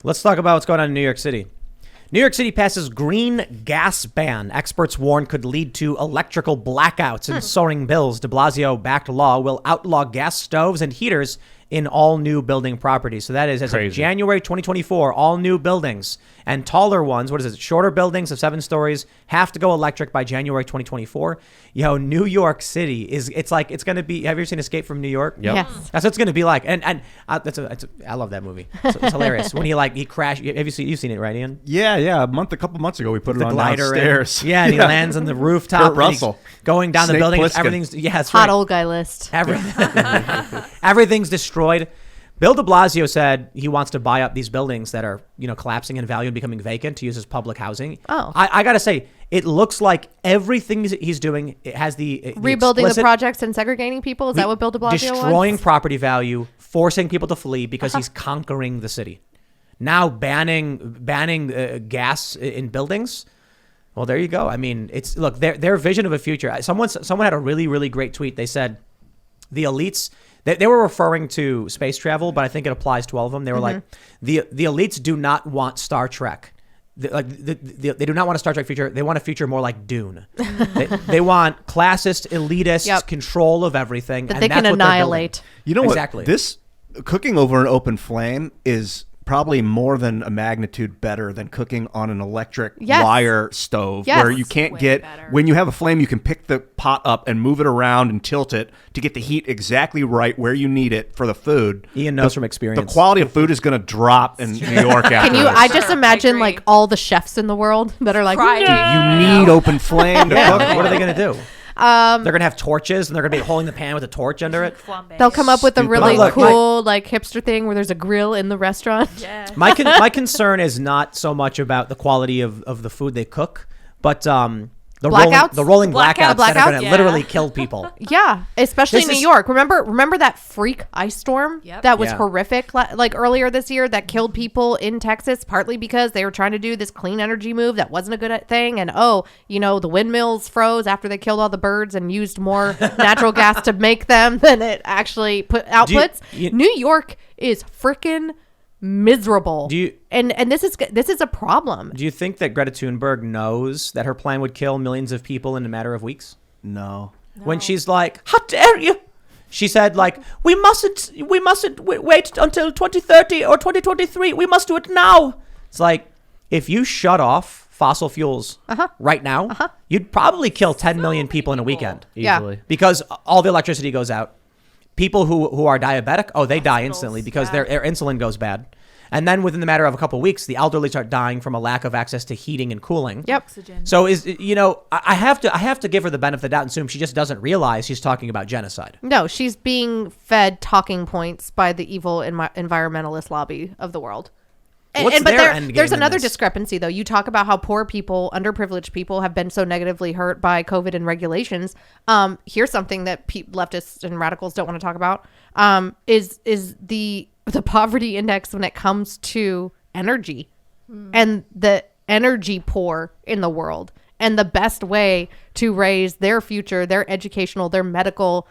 Let's talk about what's going on in New York City. New York City passes green gas ban. Experts warn could lead to electrical blackouts and soaring bills. De Blasio-backed law will outlaw gas stoves and heaters in all new building properties. So that is as of January 2024, all new buildings and taller ones, what is it, shorter buildings of 7 stories have to go electric by January 2024. New York City it's going to be, have you ever seen Escape from New York? Yep. Yes. That's what it's going to be like. And I love that movie. It's hilarious. When he crashed, you've seen it, right, Ian? Yeah. A couple months ago, we put it on downstairs. And he lands on the rooftop. Kurt Russell. Going down the Snake building. Plissken. Everything's, that's Hot right. old guy list. Everything's destroyed. Bill de Blasio said he wants to buy up these buildings that are, collapsing in value and becoming vacant to use as public housing. Oh. I got to say, it looks like everything he's doing, it has the Rebuilding the projects and segregating people. Is that what Bill de Blasio wants? Destroying property value, forcing people to flee because he's conquering the city. Now banning gas in buildings. Well, there you go. I mean, look, their vision of a future. Someone had a really, really great tweet. They said the elites, they were referring to space travel, but I think it applies to all of them. They were like, the elites do not want Star Trek. They do not want a Star Trek future. They want a future more like Dune. they want classist, elitist control of everything. That they can annihilate. You know exactly. what? This cooking over an open flame is probably more than a magnitude better than cooking on an electric wire stove where you can't get, when you have a flame, you can pick the pot up and move it around and tilt it to get the heat exactly right where you need it for the food. Ian knows from experience. The quality of food is going to drop in New York after this. I just imagine like all the chefs in the world that are like, you need open flame to cook. What are they going to do? They're going to have torches and they're going to be holding the pan with a torch under it. They'll come up with a really Look, cool hipster thing where there's a grill in the restaurant. Yeah. My concern is not so much about the quality of the food they cook, but the rolling blackouts that are going to literally kill people. Yeah, especially in New York. Remember that freak ice storm that was horrific like earlier this year that killed people in Texas, partly because they were trying to do this clean energy move that wasn't a good thing. And the windmills froze after they killed all the birds and used more natural gas to make them than it actually outputs. New York is freaking miserable. And this is a problem. Do you think that Greta Thunberg knows that her plan would kill millions of people in a matter of weeks? No. When she's like, how dare you? She said, like, we mustn't wait until 2030 or 2023. We must do it now. It's like, if you shut off fossil fuels right now, you'd probably kill 10 million people in a weekend. Easily. Because all the electricity goes out. People who are diabetic, they die instantly because their insulin goes bad. And then within the matter of a couple of weeks, the elderly start dying from a lack of access to heating and cooling. Yep. Oxygen. So I have to give her the benefit of the doubt and assume she just doesn't realize she's talking about genocide. No, she's being fed talking points by the evil environmentalist lobby of the world. There's another discrepancy, though. You talk about how poor people, underprivileged people, have been so negatively hurt by COVID and regulations. Here's something that leftists and radicals don't want to talk about: is the poverty index when it comes to energy and the energy poor in the world, and the best way to raise their future, their educational, their medical,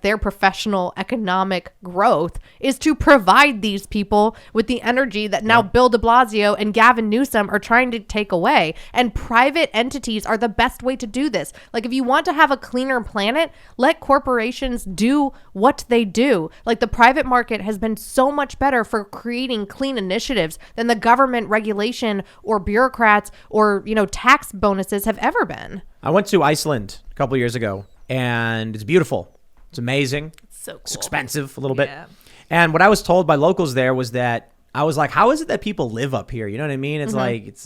their professional economic growth is to provide these people with the energy that now Bill de Blasio and Gavin Newsom are trying to take away. And private entities are the best way to do this. If you want to have a cleaner planet, let corporations do what they do. The private market has been so much better for creating clean initiatives than the government regulation or bureaucrats or, tax bonuses have ever been. I went to Iceland a couple of years ago, and it's beautiful. It's amazing. So cool. It's expensive a little bit. And what I was told by locals there was that I was like, how is it that people live up here? You know what I mean? It's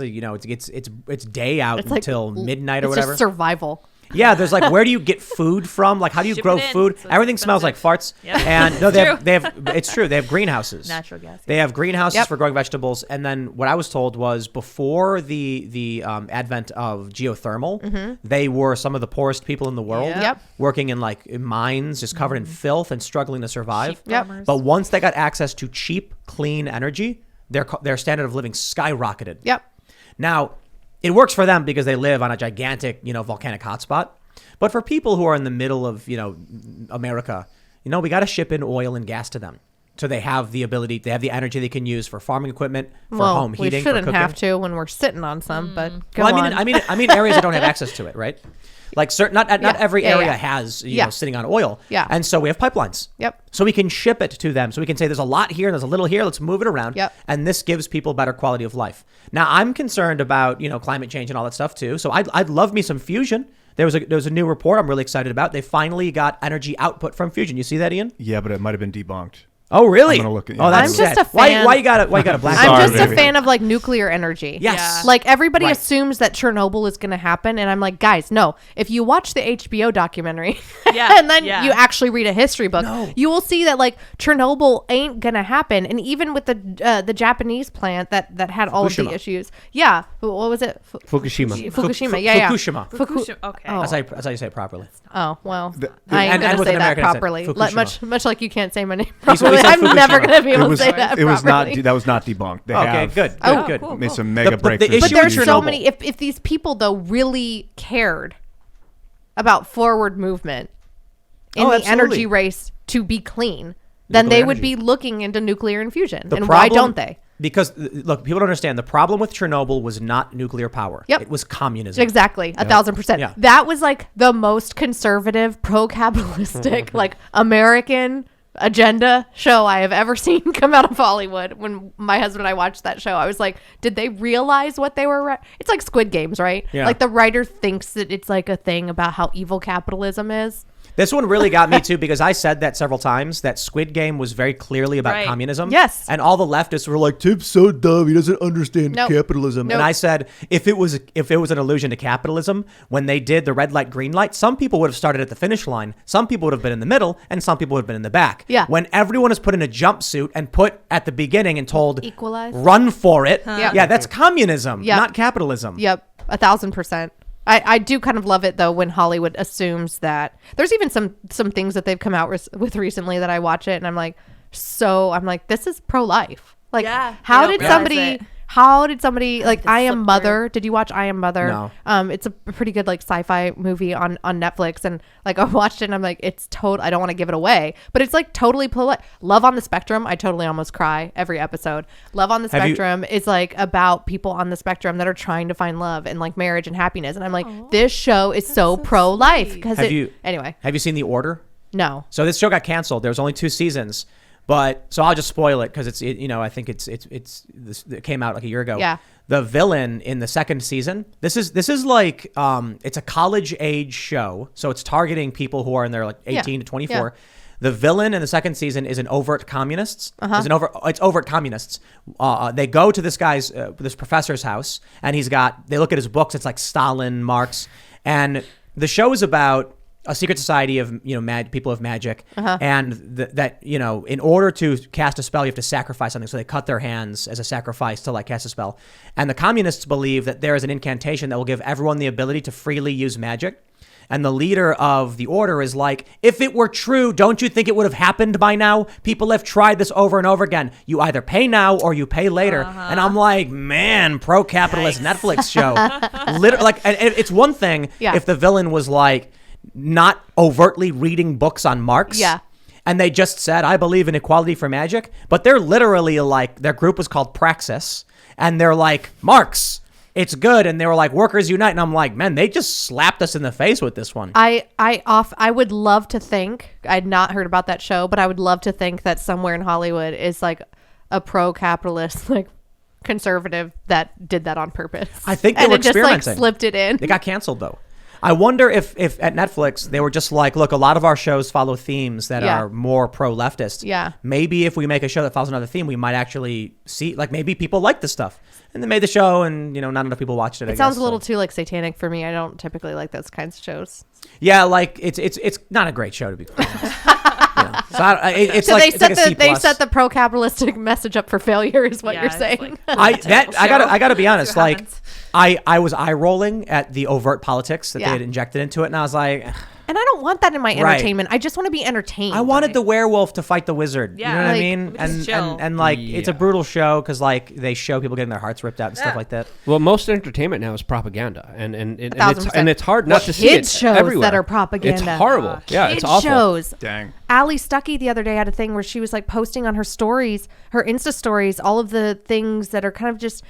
it's day out until midnight or whatever. It's just survival. Yeah, there's where do you get food from? How do you grow food? So everything smells like farts. Yep. And no, it's true. They have greenhouses. Natural gas. They have greenhouses for growing vegetables. And then what I was told was before the advent of geothermal, they were some of the poorest people in the world. Working in mines, just covered in filth and struggling to survive. But once they got access to cheap, clean energy, their standard of living skyrocketed. Now, it works for them because they live on a gigantic, volcanic hotspot. But for people who are in the middle of, America, we got to ship in oil and gas to them. So they have the ability, they have the energy they can use for farming equipment, for home heating, we shouldn't for cooking. have to when we're sitting on some, but go well, on. I mean areas that don't have access to it, right? Like not every area has you know sitting on oil. Yeah. And so we have pipelines. Yep. So we can ship it to them. So we can say there's a lot here, there's a little here, let's move it around. Yep. And this gives people better quality of life. Now I'm concerned about, you know, climate change and all that stuff too. So I'd love me some fusion. There was a new report I'm really excited about. They finally got energy output from fusion. You see that, Ian? Yeah, but it might have been debunked. Oh, really? I'm gonna look at, oh, that's I'm just sad. a fan. Why you got a black? I'm just a fan of like nuclear energy. Yes. Yeah. Like everybody Right. assumes that Chernobyl is going to happen, and I'm like, guys, no. If you watch the HBO documentary, Yeah. and then Yeah. you actually read a history book, No. you will see that like Chernobyl ain't going to happen. And even with the Japanese plant that had all of the Fukushima. issues, yeah. What was it? Fukushima. Fukushima. Yeah. Fukushima. Fukushima. Okay. Oh. That's how you say it properly. Oh well, and I ain't gonna with say an that American accent, properly. Fukushima. Much like you can't say my name He said properly. I'm never Fukushima. gonna be able to say that. It was not. properly. That was not debunked. They Okay, have good. Oh, Good. cool. made some mega The breakthroughs. issue But with there's so Chernobyl- many. If these people though really cared about forward movement in the absolutely. energy race to be clean, then Nuclear they would energy. be looking into nuclear infusion. The And why problem- don't they? Because look, people don't understand. The problem with Chernobyl was not nuclear power. Yep. It was communism. Exactly, 1,000%. Yeah. That was like the most conservative, pro-capitalistic, like American agenda show I have ever seen come out of Hollywood. When my husband and I watched that show, I was like, did they realize what they were? It's like Squid Games, right? Yeah. Like the writer thinks that it's like a thing about how evil capitalism is. This one really got me too because I said that several times that Squid Game was very clearly about Right. communism. Yes. And all the leftists were like, Tim's so dumb, he doesn't understand Nope. capitalism. Nope. And I said, if it was an allusion to capitalism, when they did the red light, green light, some people would have started at the finish line, some people would have been in the middle, and some people would have been in the back. Yeah. When everyone is put in a jumpsuit and put at the beginning and told, Equalize. run for it. Yep. Yeah, that's communism, Yep. not capitalism. Yep, 1,000%. I do kind of love it though when Hollywood assumes that there's even some things that they've come out with recently that I watch it and I'm like, this is pro-life. Like, Yeah, how they did don't realize somebody like I Am Mother? Did you watch I Am Mother? No. It's a pretty good like sci-fi movie on Netflix, and like I watched it and I'm like, it's I don't want to give it away, but it's like totally Love on the Spectrum. I totally almost cry every episode. Love on the Have you- Spectrum is like about people on the spectrum that are trying to find love and like marriage and happiness, and I'm like, this show is so pro-life sweet. because anyway. Have you seen The Order? No. So this show got canceled. There was only 2 seasons, but so I'll just spoil it because I think it came out like a year ago. Yeah. The villain in the second season. This is like it's a college age show, so it's targeting people who are in their like 18 to 24. Yeah. The villain in the second season is an overt communist. It's overt communists. They go to this this professor's house, and they look at his books. It's like Stalin, Marx, and the show is about a secret society of people of magic, and that in order to cast a spell you have to sacrifice something, so they cut their hands as a sacrifice to like cast a spell. And the communists believe that there is an incantation that will give everyone the ability to freely use magic. And the leader of the order is like, if it were true, don't you think it would have happened by now? People have tried this over and over again. You either pay now or you pay later. And I'm like, man, pro-capitalist Netflix show. Literally, and it's one thing if the villain was like not overtly reading books on Marx. Yeah. And they just said, I believe in equality for magic. But they're literally like, their group was called Praxis. And they're like, Marx, it's good. And they were like, workers unite. And I'm like, man, they just slapped us in the face with this one. I would love to think, I'd not heard about that show, but I would love to think that somewhere in Hollywood is like a pro-capitalist, like conservative that did that on purpose. I think they were experimenting. Just like slipped it in. They got canceled though. I wonder if at Netflix they were just like, look, a lot of our shows follow themes that are more pro-leftist. Yeah. Maybe if we make a show that follows another theme, we might actually see, like, maybe people like this stuff. And they made the show, and not enough people watched it. It sounds a little too like satanic for me. I don't typically like those kinds of shows. Yeah, like it's not a great show to be honest. So it's So like they set it's like a C+. set the pro-capitalistic message up for failure, is what you're it's saying. like- I gotta be honest. what Like, happens. I was eye rolling at the overt politics that Yeah. they had injected into it, and I was like, And I don't want that in my entertainment. I just want to be entertained. I wanted the werewolf to fight the wizard. Yeah. You know what I mean? And like, it's a brutal show because like they show people getting their hearts ripped out and stuff like that. Well, most entertainment now is propaganda, and it's hard not to see it shows everywhere. That are propaganda. It's horrible. Yeah, it's awful. Shows. Dang. Ali Stuckey the other day had a thing where she was like posting on her stories, her Insta stories, all of the things that are kind of just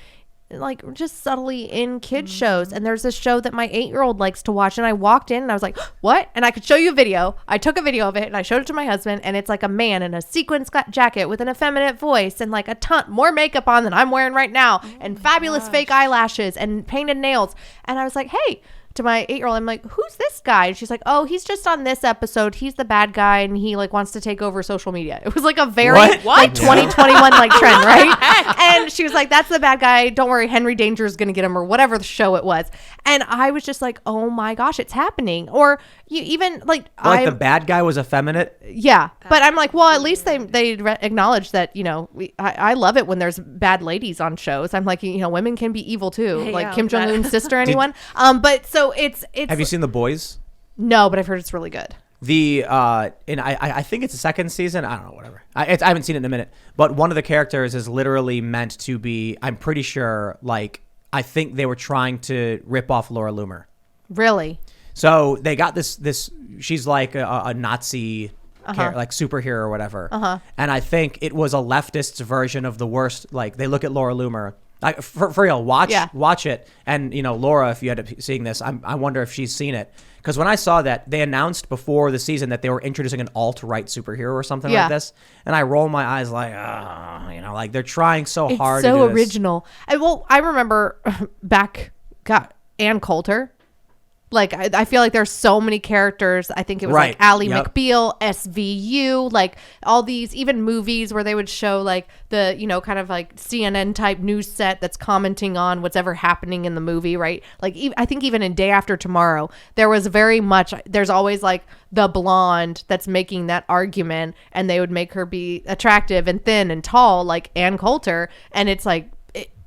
subtly in kids shows. And there's this show that my 8-year-old likes to watch, and I walked in and I was like, what? And I could show you a video. I took a video of it and I showed it to my husband, and it's like a man in a sequin jacket with an effeminate voice and like a ton more makeup on than I'm wearing right now, and fabulous fake eyelashes and painted nails. And I was like, hey, to my 8-year-old, I'm like, who's this guy? And she's like, oh, he's just on this episode. He's the bad guy, and he like wants to take over social media. It was like a very like 2021 like trend, right? And she was like, that's the bad guy. Don't worry, Henry Danger is gonna get him, or whatever the show it was. And I was just like, oh my gosh, it's happening. Or you even like the bad guy was effeminate. Yeah, but I'm like, well, at least they acknowledge that, you know, I love it when there's bad ladies on shows. I'm like, you know, women can be evil too, like Kim Jong-un's sister, anyone. But so it's. Have you seen The Boys? No, but I've heard it's really good. I think it's the second season. I don't know, whatever. I haven't seen it in a minute. But one of the characters is literally meant to be, I'm pretty sure, like, I think they were trying to rip off Laura Loomer. Really? So they got this she's like a Nazi like superhero or whatever. And I think it was a leftist's version of the worst. Like, they look at Laura Loomer. For real, watch it. And, you know, Laura, if you had to seeing this, I wonder if she's seen it. Because when I saw that, they announced before the season that they were introducing an alt-right superhero or something like this. And I roll my eyes like, you know, like they're trying so hard to do this. It's so original. I remember Ann Coulter. Like, I feel like there's so many characters. I think it was like Ally McBeal, SVU, like all these, even movies where they would show like the, you know, kind of like CNN type news set that's commenting on what's ever happening in the movie, right? Like, I think even in Day After Tomorrow, there was there's always like the blonde that's making that argument, and they would make her be attractive and thin and tall like Ann Coulter. And it's like,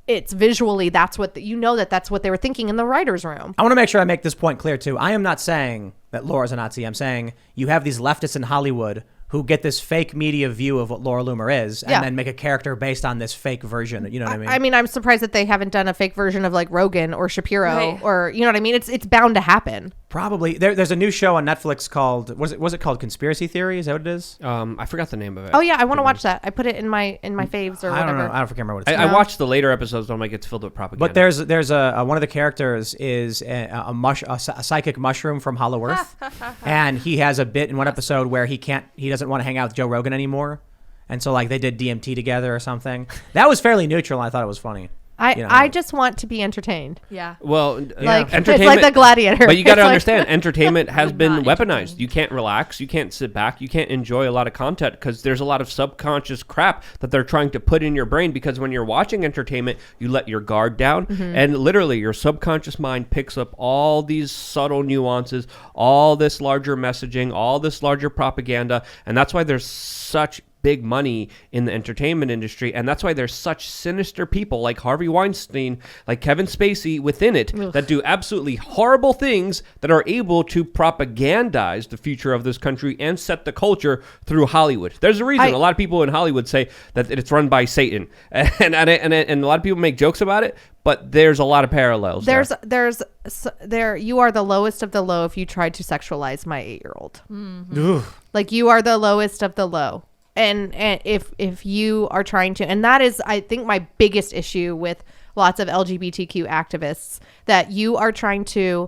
it's visually, that's what that's what they were thinking in the writer's room. I want to make sure I make this point clear too. I am not saying that Laura's a Nazi. I'm saying you have these leftists in Hollywood who get this fake media view of what Laura Loomer is, and then make a character based on this fake version. You know what I mean? I mean, I'm surprised that they haven't done a fake version of like Rogan or Shapiro, or, you know what I mean? It's bound to happen. Probably. There's a new show on Netflix called, was it called Conspiracy Theory? Is that what it is? I forgot the name of it. Oh yeah, I want to watch that. I put it in my faves or whatever. I don't know. I don't remember what it's called. I watched the later episodes, but I'm like, it's filled with propaganda. But there's a one of the characters is a psychic mushroom from Hollow Earth, and he has a bit in one episode where he doesn't want to hang out with Joe Rogan anymore, and so like they did DMT together or something. That was fairly neutral, and I thought it was funny. I just want to be entertained. Yeah. Well, like it's like the Gladiator. But you got to understand, entertainment has been weaponized. You can't relax. You can't sit back. You can't enjoy a lot of content because there's a lot of subconscious crap that they're trying to put in your brain. Because when you're watching entertainment, you let your guard down, and literally your subconscious mind picks up all these subtle nuances, all this larger messaging, all this larger propaganda, and that's why there's such big money in the entertainment industry, and that's why there's such sinister people like Harvey Weinstein, like Kevin Spacey within it, that do absolutely horrible things that are able to propagandize the future of this country and set the culture through Hollywood. There's a reason a lot of people in Hollywood say that it's run by Satan, and a lot of people make jokes about it, but there's a lot of parallels. There you are the lowest of the low if you tried to sexualize my 8-year-old. Like, you are the lowest of the low. And if you are trying to, and that is, I think, my biggest issue with lots of LGBTQ activists, that you are trying to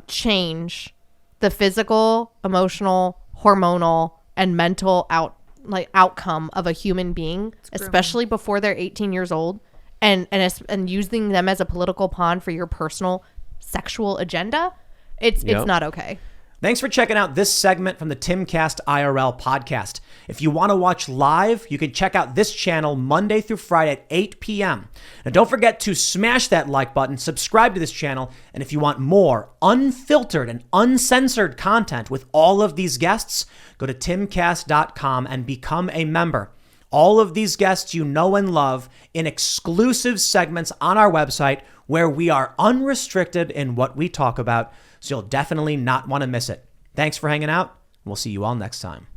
change the physical, emotional, hormonal, and mental outcome of a human being, especially before they're 18 years old, and using them as a political pawn for your personal sexual agenda. It's not okay. Thanks for checking out this segment from the Timcast IRL podcast. If you want to watch live, you can check out this channel Monday through Friday at 8 p.m. And don't forget to smash that like button, subscribe to this channel, and if you want more unfiltered and uncensored content with all of these guests, go to timcast.com and become a member. All of these guests you know and love in exclusive segments on our website where we are unrestricted in what we talk about, so you'll definitely not want to miss it. Thanks for hanging out. We'll see you all next time.